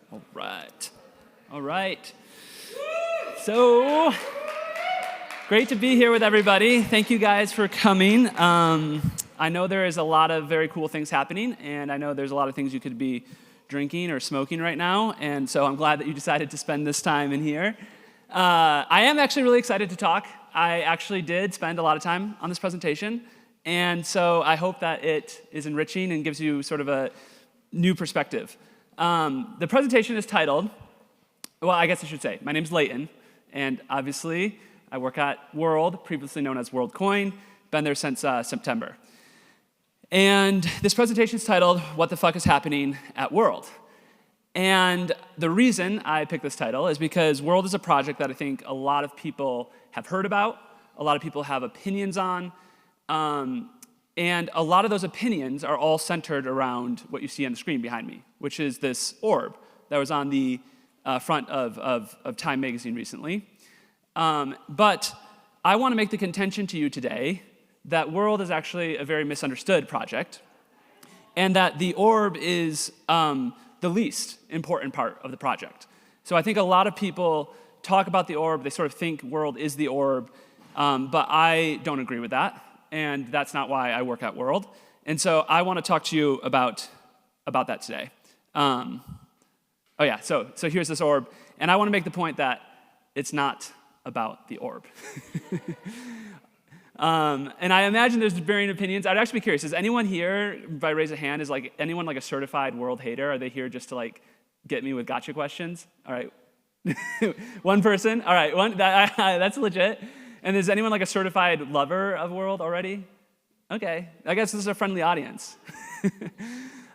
All right. All right. So, great to be here with everybody. Thank you guys for coming. I know there is a lot of very cool things happening, and I know there's a lot of things you could be drinking or smoking right now, and so I'm glad that you decided to spend this time in here. I am actually really excited to talk. I actually did spend a lot of time on this presentation, and so I hope that it is enriching and gives you sort of a new perspective. The presentation is titled, well, I guess I should say, my name's Leighton, and obviously I work at World, previously known as WorldCoin, been there since September. And this presentation is titled, What the Fuck is Happening at World? And the reason I picked this title is because World is a project that I think a lot of people have heard about, a lot of people have opinions on, and a lot of those opinions are all centered around what you see on the screen behind me, which is this orb that was on the front of Time magazine recently. But I want to make the contention to you today that World is actually a very misunderstood project, and that the orb is the least important part of the project. So I think a lot of people talk about the orb, they sort of think World is the orb, but I don't agree with that. And that's not why I work at World. And so I want to talk to you about that today. So here's this orb. And I want to make the point that it's not about the orb. And I imagine there's varying opinions. I'd actually be curious, is anyone here, by raise of hand, is like anyone like a certified World hater? Are they here just to like get me with gotcha questions? All right. One person? All right, that's legit. And is anyone like a certified lover of World already? Okay, I guess this is a friendly audience.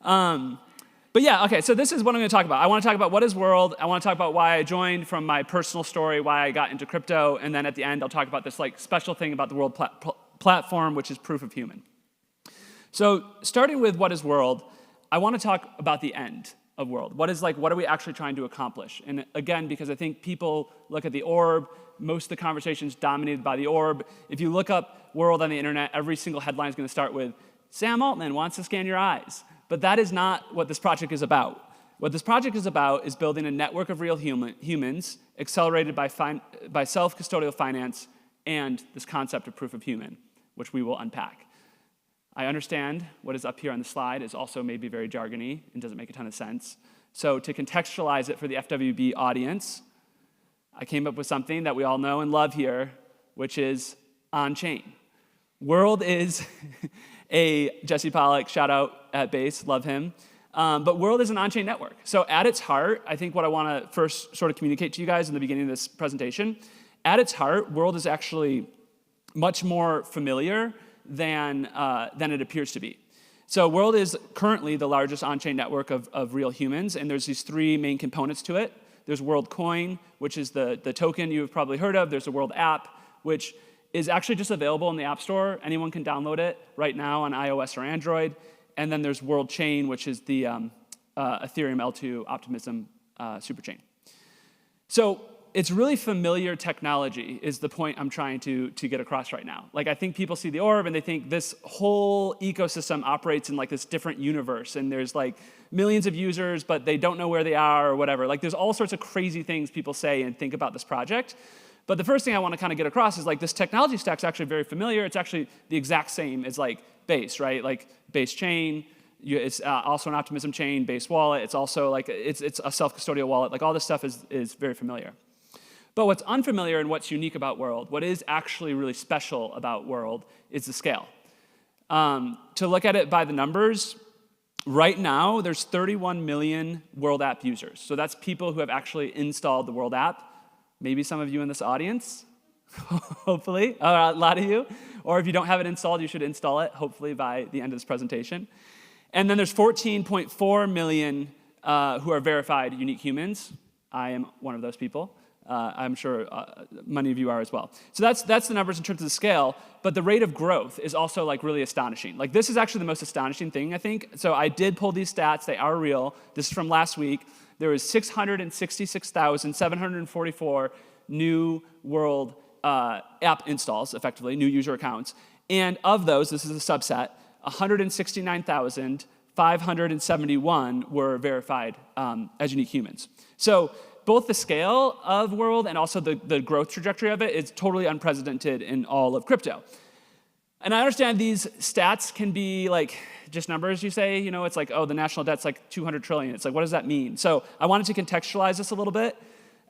But yeah, okay, so this is what I'm going to talk about. I want to talk about what is World. I want to talk about why I joined, from my personal story, why I got into crypto, and then at the end I'll talk about this like special thing about the World platform, which is proof of human. So starting with what is World, I want to talk about the end of World. What are we actually trying to accomplish? And again, because I think people look at the orb, most of the conversation's dominated by the orb. If you look up World on the internet, every single headline is going to start with, Sam Altman wants to scan your eyes. But that is not what this project is about. What this project is about is building a network of real humans, accelerated by self-custodial finance and this concept of proof of human, which we will unpack. I understand what is up here on the slide is also maybe very jargony and doesn't make a ton of sense. So to contextualize it for the FWB audience, I came up with something that we all know and love here, which is on-chain. World is Jesse Pollock, shout out at Base, love him. But World is an on-chain network. So at its heart, I think what I want to first sort of communicate to you guys in the beginning of this presentation, at its heart, World is actually much more familiar than it appears to be. So World is currently the largest on-chain network of real humans, and there's these three main components to it. There's WorldCoin, which is the token you've probably heard of. There's a World app, which is actually just available in the App Store. Anyone can download it right now on iOS or Android. And then there's World Chain, which is the Ethereum L2 Optimism superchain. So it's really familiar technology is the point I'm trying to get across right now. Like, I think people see the orb and they think this whole ecosystem operates in like this different universe, and there's like millions of users, but they don't know where they are or whatever. Like, there's all sorts of crazy things people say and think about this project. But the first thing I want to kind of get across is like this technology stack's actually very familiar. It's actually the exact same as like Base, right? Like Base chain, it's also an Optimism chain, Base wallet. It's also like it's a self-custodial wallet. Like all this stuff is very familiar. But what's unfamiliar and what's unique about World, what is actually really special about World, is the scale. To look at it by the numbers, right now there's 31 million World app users. So that's people who have actually installed the World app. Maybe some of you in this audience, hopefully, a lot of you. Or if you don't have it installed, you should install it, hopefully by the end of this presentation. And then there's 14.4 million who are verified unique humans. I am one of those people. I'm sure many of you are as well. So that's the numbers in terms of the scale, but the rate of growth is also like really astonishing. Like, this is actually the most astonishing thing, I think. So I did pull these stats, they are real. This is from last week. There was 666,744 new World app installs, effectively, new user accounts. And of those, this is a subset, 169,000 571 were verified as unique humans. So both the scale of world and also the growth trajectory of it is totally unprecedented in all of crypto. And I understand these stats can be like just numbers, you say, it's like, oh, the national debt's like 200 trillion. It's like, what does that mean? So I wanted to contextualize this a little bit.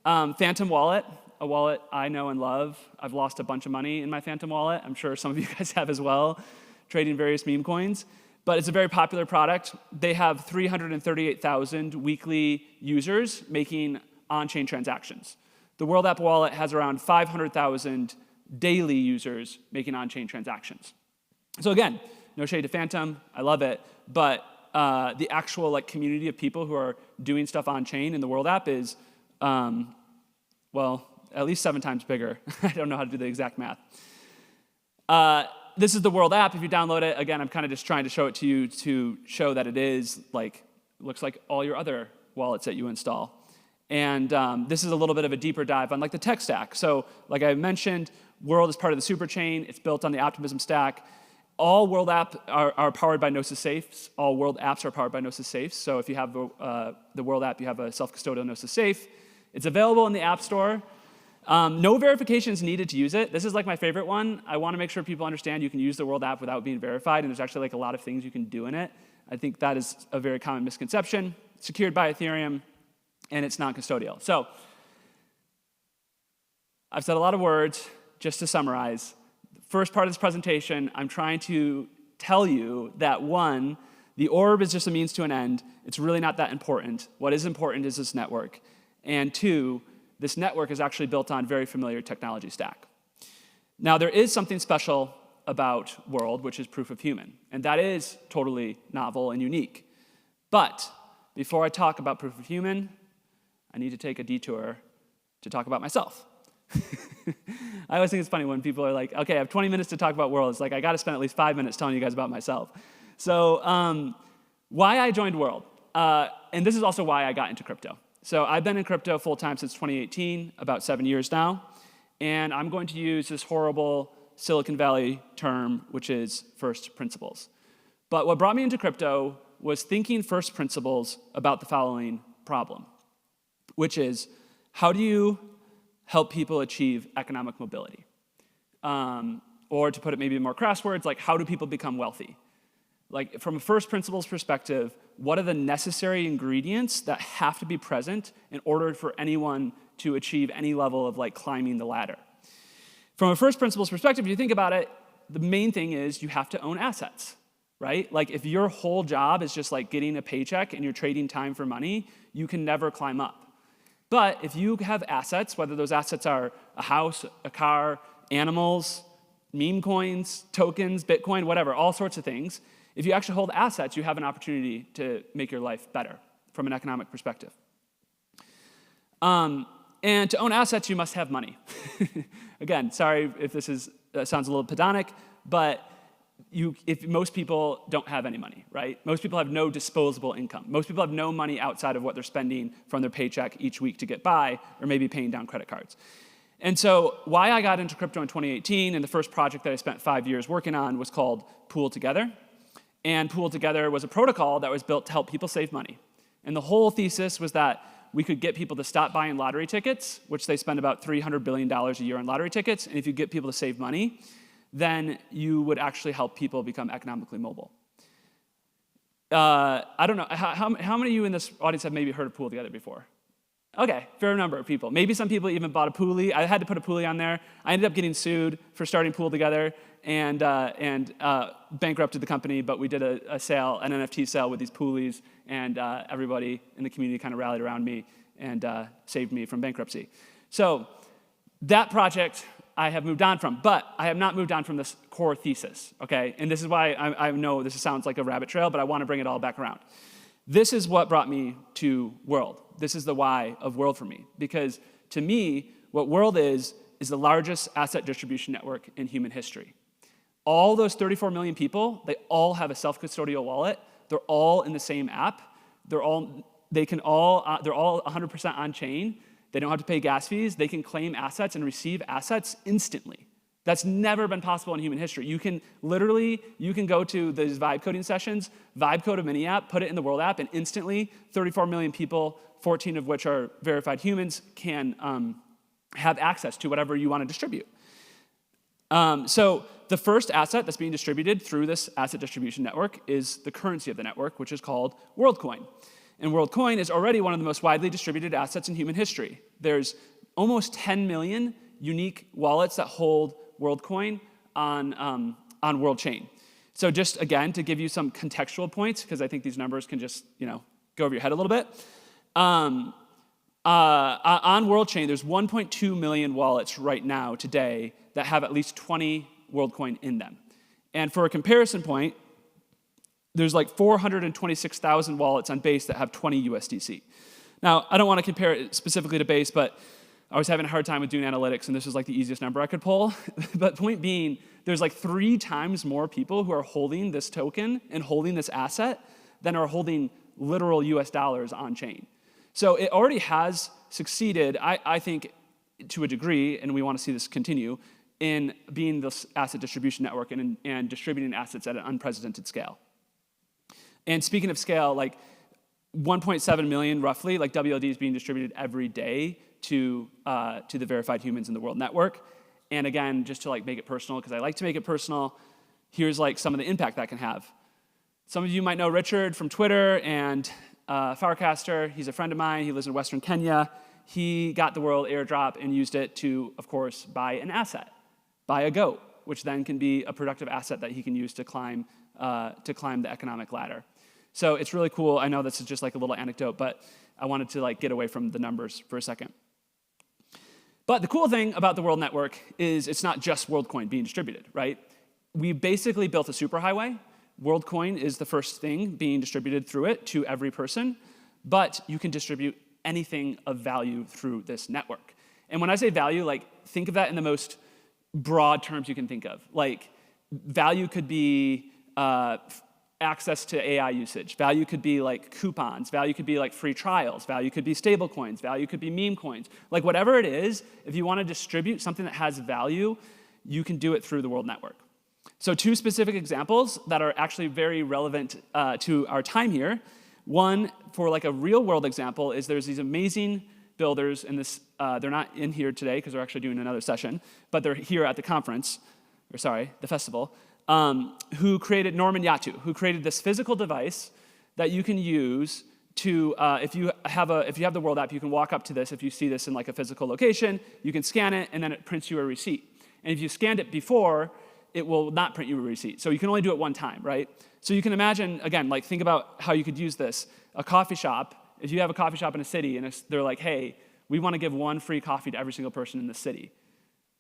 Phantom Wallet, a wallet I know and love. I've lost a bunch of money in my Phantom Wallet. I'm sure some of you guys have as well, trading various meme coins. But it's a very popular product. They have 338,000 weekly users making on-chain transactions. The World App Wallet has around 500,000 daily users making on-chain transactions. So again, no shade to Phantom, I love it, but the actual community of people who are doing stuff on-chain in the World App is, well, at least 7 times bigger. I don't know how to do the exact math. This is the World App. If you download it, again, I'm kind of just trying to show it to you to show that it is looks like all your other wallets that you install. And this is a little bit of a deeper dive on the tech stack. So like I mentioned, World is part of the superchain. It's built on the Optimism stack. All World apps are powered by Gnosis safes. All World apps are powered by Gnosis safes. So if you have the World app, you have a self-custodial Gnosis safe. It's available in the App Store. No verification is needed to use it. This is my favorite one. I want to make sure people understand you can use the World app without being verified, and there's actually a lot of things you can do in it. I think that is a very common misconception. It's secured by Ethereum, and it's non-custodial. So I've said a lot of words. Just to summarize, the first part of this presentation, I'm trying to tell you that 1, the orb is just a means to an end. It's really not that important. What is important is this network. And 2, this network is actually built on very familiar technology stack. Now, there is something special about World, which is proof of human. And that is totally novel and unique. But before I talk about proof of human, I need to take a detour to talk about myself. I always think it's funny when people are like, okay, I have 20 minutes to talk about World. It's like, I got to spend at least 5 minutes telling you guys about myself. So why I joined World. And this is also why I got into crypto. So I've been in crypto full-time since 2018, about 7 years now. And I'm going to use this horrible Silicon Valley term, which is first principles. But what brought me into crypto was thinking first principles about the following problem, which is, how do you help people achieve economic mobility? Or to put it maybe in more crass words, how do people become wealthy? From a first principles perspective, what are the necessary ingredients that have to be present in order for anyone to achieve any level of climbing the ladder? From a first principles perspective, if you think about it, the main thing is you have to own assets, right? If your whole job is just getting a paycheck and you're trading time for money, you can never climb up. But if you have assets, whether those assets are a house, a car, animals, meme coins, tokens, Bitcoin, whatever, all sorts of things, if you actually hold assets, you have an opportunity to make your life better from an economic perspective. And to own assets, you must have money. Again, sorry if this sounds a little pedantic, but if most people don't have any money, right? Most people have no disposable income. Most people have no money outside of what they're spending from their paycheck each week to get by, or maybe paying down credit cards. And so why I got into crypto in 2018, and the first project that I spent 5 years working on was called Pool Together. And Pool Together was a protocol that was built to help people save money. And the whole thesis was that we could get people to stop buying lottery tickets, which they spend about $300 billion a year on lottery tickets. And if you get people to save money, then you would actually help people become economically mobile. I don't know, how many of you in this audience have maybe heard of Pool Together before? Okay, fair number of people. Maybe some people even bought a Poolie. I had to put a Poolie on there. I ended up getting sued for starting Pool Together and bankrupted the company, but we did a sale, an NFT sale with these Poolies, and everybody in the community kind of rallied around me and saved me from bankruptcy. So that project I have moved on from, but I have not moved on from this core thesis, okay? And this is why I know this sounds like a rabbit trail, but I want to bring it all back around. This is what brought me to World. This is the why of World for me, because to me, what World is the largest asset distribution network in human history. All those 34 million people, they all have a self-custodial wallet. They're all in the same app. They're all 100% on chain. They don't have to pay gas fees. They can claim assets and receive assets instantly. That's never been possible in human history. You can go to these vibe coding sessions, vibe code a mini app, put it in the world app, and instantly 34 million people, 14 of which are verified humans, can have access to whatever you want to distribute. So the first asset that's being distributed through this asset distribution network is the currency of the network, which is called WorldCoin. And WorldCoin is already one of the most widely distributed assets in human history. There's almost 10 million unique wallets that hold WorldCoin on WorldChain. So just, again, to give you some contextual points, because I think these numbers can just go over your head a little bit. On WorldChain, there's 1.2 million wallets right now, today, that have at least 20 WorldCoin in them. And for a comparison point, there's like 426,000 wallets on Base that have 20 USDC. Now, I don't want to compare it specifically to Base, but I was having a hard time with doing analytics, and this was like the easiest number I could pull. But point being, there's like 3 times more people who are holding this token and holding this asset than are holding literal US dollars on chain. So it already has succeeded, I think, to a degree, and we want to see this continue, in being this asset distribution network and distributing assets at an unprecedented scale. And speaking of scale, like 1.7 million roughly, like WLD is being distributed every day to the verified humans in the world network. And again, just to like make it personal, because I like to make it personal, here's like some of the impact that can have. Some of you might know Richard from Twitter and Farcaster. He's a friend of mine. He lives in Western Kenya. He got the world airdrop and used it to, of course, buy an asset, buy a goat, which then can be a productive asset that he can use to climb the economic ladder. So it's really cool. I know this is just like a little anecdote, but I wanted to like get away from the numbers for a second. But the cool thing about the world network is it's not just WorldCoin being distributed, right? We basically built a superhighway. WorldCoin is the first thing being distributed through it to every person, but you can distribute anything of value through this network. And when I say value, like think of that in the most broad terms you can think of. Like value could be access to AI usage. Value could be like coupons. Value could be like free trials. Value could be stable coins. Value could be meme coins. Like whatever it is, if you want to distribute something that has value, you can do it through the world network. So 2 specific examples that are actually very relevant to our time here. One, for like a real world example, is there's these amazing builders in this, they're not in here today because they're actually doing another session, but they're here at the conference, or sorry, the festival, who created Norman Yatu, who created this physical device that you can use to, if you have the world app, you can walk up to this. If you see this in like a physical location, you can scan it, and then it prints you a receipt. And if you scanned it before, it will not print you a receipt. So you can only do it one time, right? So you can imagine, again, like think about how you could use this. A coffee shop, if you have a coffee shop in a city and they're like, hey, we want to give 1 free coffee to every single person in the city.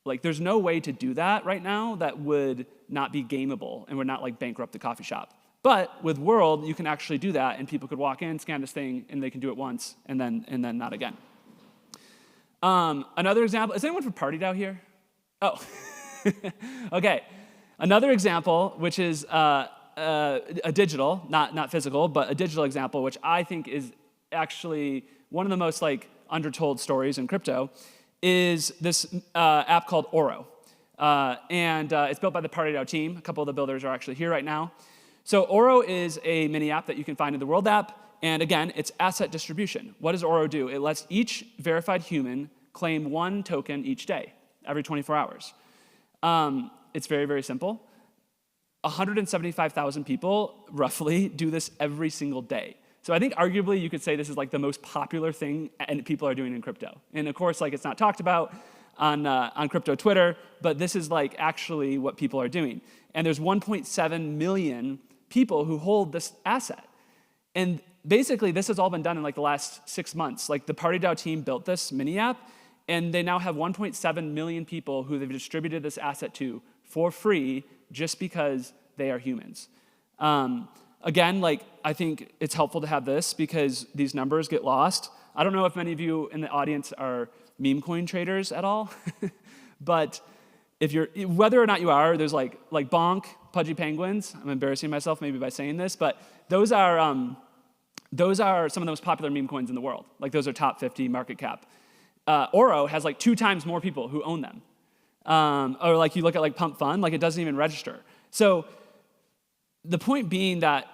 Like there's no way to do that right now that would not be gameable and would not like bankrupt the coffee shop. But with World, you can actually do that, and people could walk in, scan this thing, and they can do it once and then not again. Another example, is anyone from PartyDAO here? Oh, okay. Another example, which is a digital, not physical, but a digital example, which I think is actually one of the most like undertold stories in crypto, is this app called Oro. And it's built by the PartyDAO team. A couple of the builders are actually here right now. So Oro is a mini app that you can find in the World app. And again, it's asset distribution. What does Oro do? It lets each verified human claim 1 token each day, every 24 hours. It's very, very simple. 175,000 people, roughly, do this every single day. So I think arguably you could say this is like the most popular thing and people are doing in crypto. And of course, like it's not talked about on crypto Twitter, but this is like actually what people are doing. And there's 1.7 million people who hold this asset. And basically, this has all been done in like the last 6 months. Like the PartyDAO team built this mini app, and they now have 1.7 million people who they've distributed this asset to for free just because they are humans. Again, like I think it's helpful to have this because these numbers get lost. I don't know if many of you in the audience are meme coin traders at all, but if you're, whether or not you are, there's like Bonk, Pudgy Penguins. I'm embarrassing myself maybe by saying this, but those are some of the most popular meme coins in the world. Like those are top 50 market cap. Oro has like 2 times more people who own them. Or like you look at like Pump Fund, like it doesn't even register. So the point being that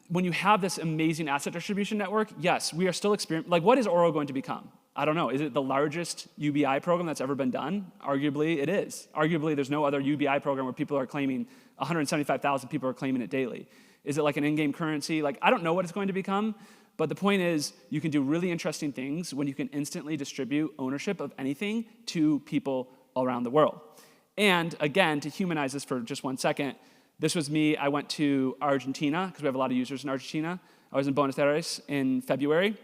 when you have this amazing asset distribution network, yes, we are still experiencing, like what is Oro going to become? I don't know. Is it the largest UBI program that's ever been done? Arguably, it is. Arguably, there's no other UBI program where people are claiming, 175,000 people are claiming it daily. Is it like an in-game currency? Like, I don't know what it's going to become, but the point is you can do really interesting things when you can instantly distribute ownership of anything to people around the world. And again, to humanize this for just 1 second, this was me. I went to Argentina, because we have a lot of users in Argentina. I was in Buenos Aires in February.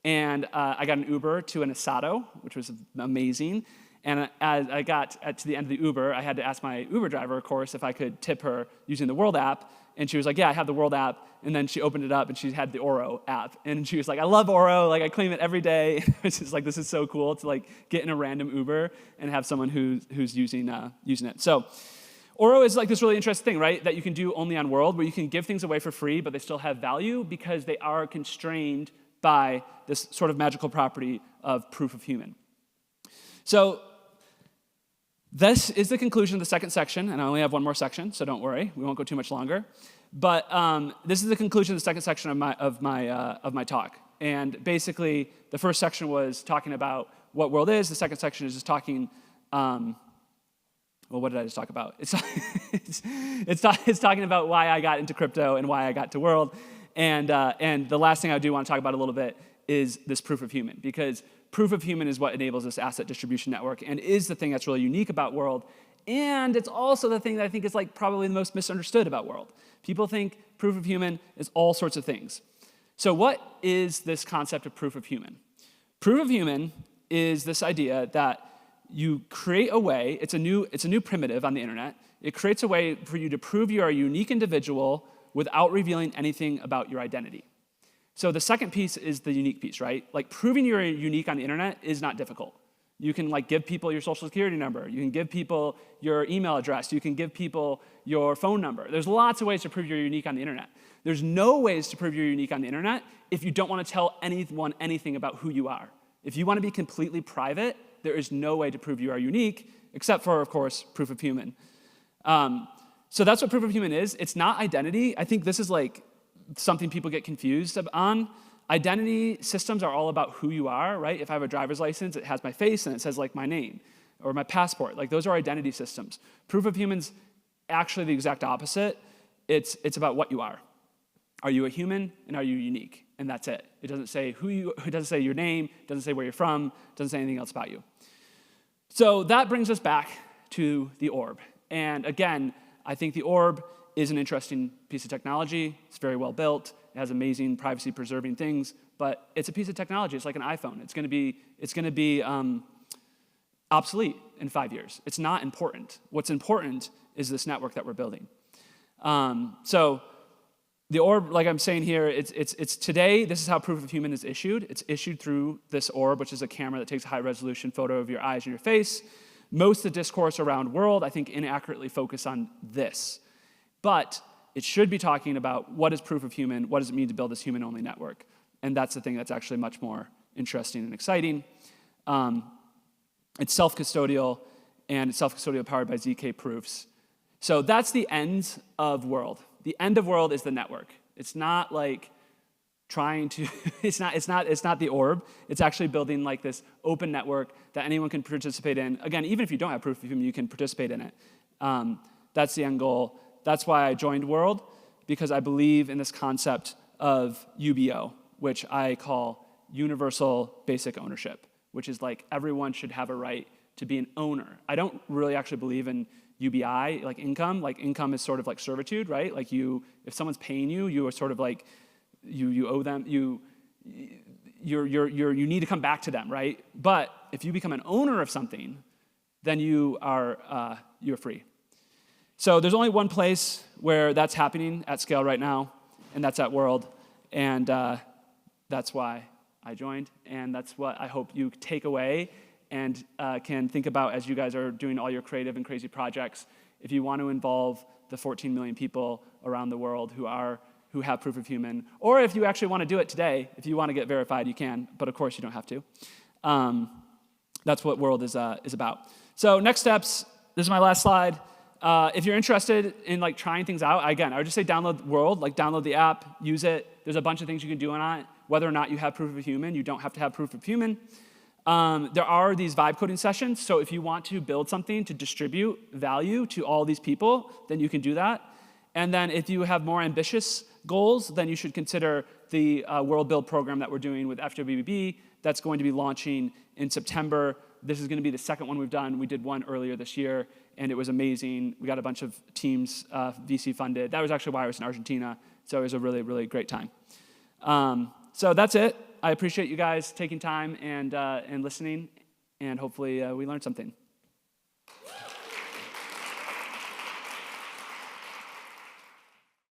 And I got an Uber to an asado, which was amazing. And as I got to the end of the Uber, I had to ask my Uber driver, of course, if I could tip her using the World app. And she was like, yeah, I have the World app. And then she opened it up, and she had the Oro app. And she was like, I love Oro. Like, I claim it every day. It's just like, this is so cool to like get in a random Uber and have someone who's using it. So Oro is like this really interesting thing, right, that you can do only on World, where you can give things away for free, but they still have value because they are constrained by this sort of magical property of proof of human. So this is the conclusion of the second section, and I only have one more section, so don't worry, we won't go too much longer. But this is the conclusion of the second section of my talk. And basically, the first section was talking about what World is. The second section is just talking. Well, what did I just talk about? It's talking about why I got into crypto and why I got to World. And the last thing I do want to talk about a little bit is this proof of human, because proof of human is what enables this asset distribution network and is the thing that's really unique about World. And it's also the thing that I think is like probably the most misunderstood about World. People think proof of human is all sorts of things. So what is this concept of proof of human? Proof of human is this idea that you create a way, it's a new primitive on the internet. It creates a way for you to prove you are a unique individual without revealing anything about your identity. So the second piece is the unique piece, right? Like proving you're unique on the internet is not difficult. You can like give people your social security number. You can give people your email address. You can give people your phone number. There's lots of ways to prove you're unique on the internet. There's no ways to prove you're unique on the internet if you don't want to tell anyone anything about who you are. If you want to be completely private, there is no way to prove you are unique, except for, of course, proof of human. So that's what proof of human is. It's not identity. I think this is like something people get confused on. Identity systems are all about who you are, right? If I have a driver's license, it has my face and it says like my name or my passport. Like those are identity systems. Proof of human's actually the exact opposite. It's about what you are. Are you a human and are you unique? And that's it. It doesn't say it doesn't say your name, it doesn't say where you're from, it doesn't say anything else about you. So that brings us back to the orb. And again, I think the orb is an interesting piece of technology. It's very well built. It has amazing privacy-preserving things, but it's a piece of technology. It's like an iPhone. It's going to be obsolete in 5 years. It's not important. What's important is this network that we're building. So the orb, like I'm saying here, it's today. This is how proof of human is issued. It's issued through this orb, which is a camera that takes a high-resolution photo of your eyes and your face. Most of the discourse around World, I think, inaccurately focus on this. But it should be talking about what is proof of human, what does it mean to build this human-only network? And that's the thing that's actually much more interesting and exciting. It's self-custodial, and it's self-custodial powered by ZK proofs. So that's the end of World. The end of World is the network. It's not like trying to, it's not the orb. It's actually building like this open network that anyone can participate in. Again, even if you don't have proof of human, you can participate in it. That's the end goal. That's why I joined World, because I believe in this concept of UBO, which I call universal basic ownership, which is like everyone should have a right to be an owner. I don't really actually believe in UBI, like income. Like income is sort of like servitude, right? Like if someone's paying you, you are sort of like, you owe them, you need to come back to them, right? But if you become an owner of something, then you're free. So there's only one place where that's happening at scale right now, and that's at World. And that's why I joined, and that's what I hope you take away and can think about as you guys are doing all your creative and crazy projects. If you want to involve the 14 million people around the world who have proof of human, or if you actually want to do it today, if you want to get verified, you can, but of course you don't have to. That's what World is about. So next steps, This is my last slide. If you're interested in like trying things out, again, I would just say download World, like download the app, use it. There's a bunch of things you can do on it. Whether or not you have proof of human, you don't have to have proof of human. There are these vibe coding sessions, so if you want to build something to distribute value to all these people, then you can do that. And then if you have more ambitious goals, then you should consider the World Build program that we're doing with FWB that's going to be launching in September. This is going to be the second one we've done. We did one earlier this year, and it was amazing. We got a bunch of teams VC funded. That was actually why I was in Argentina, so it was a really, really great time. So that's it. I appreciate you guys taking time and listening, and hopefully we learned something.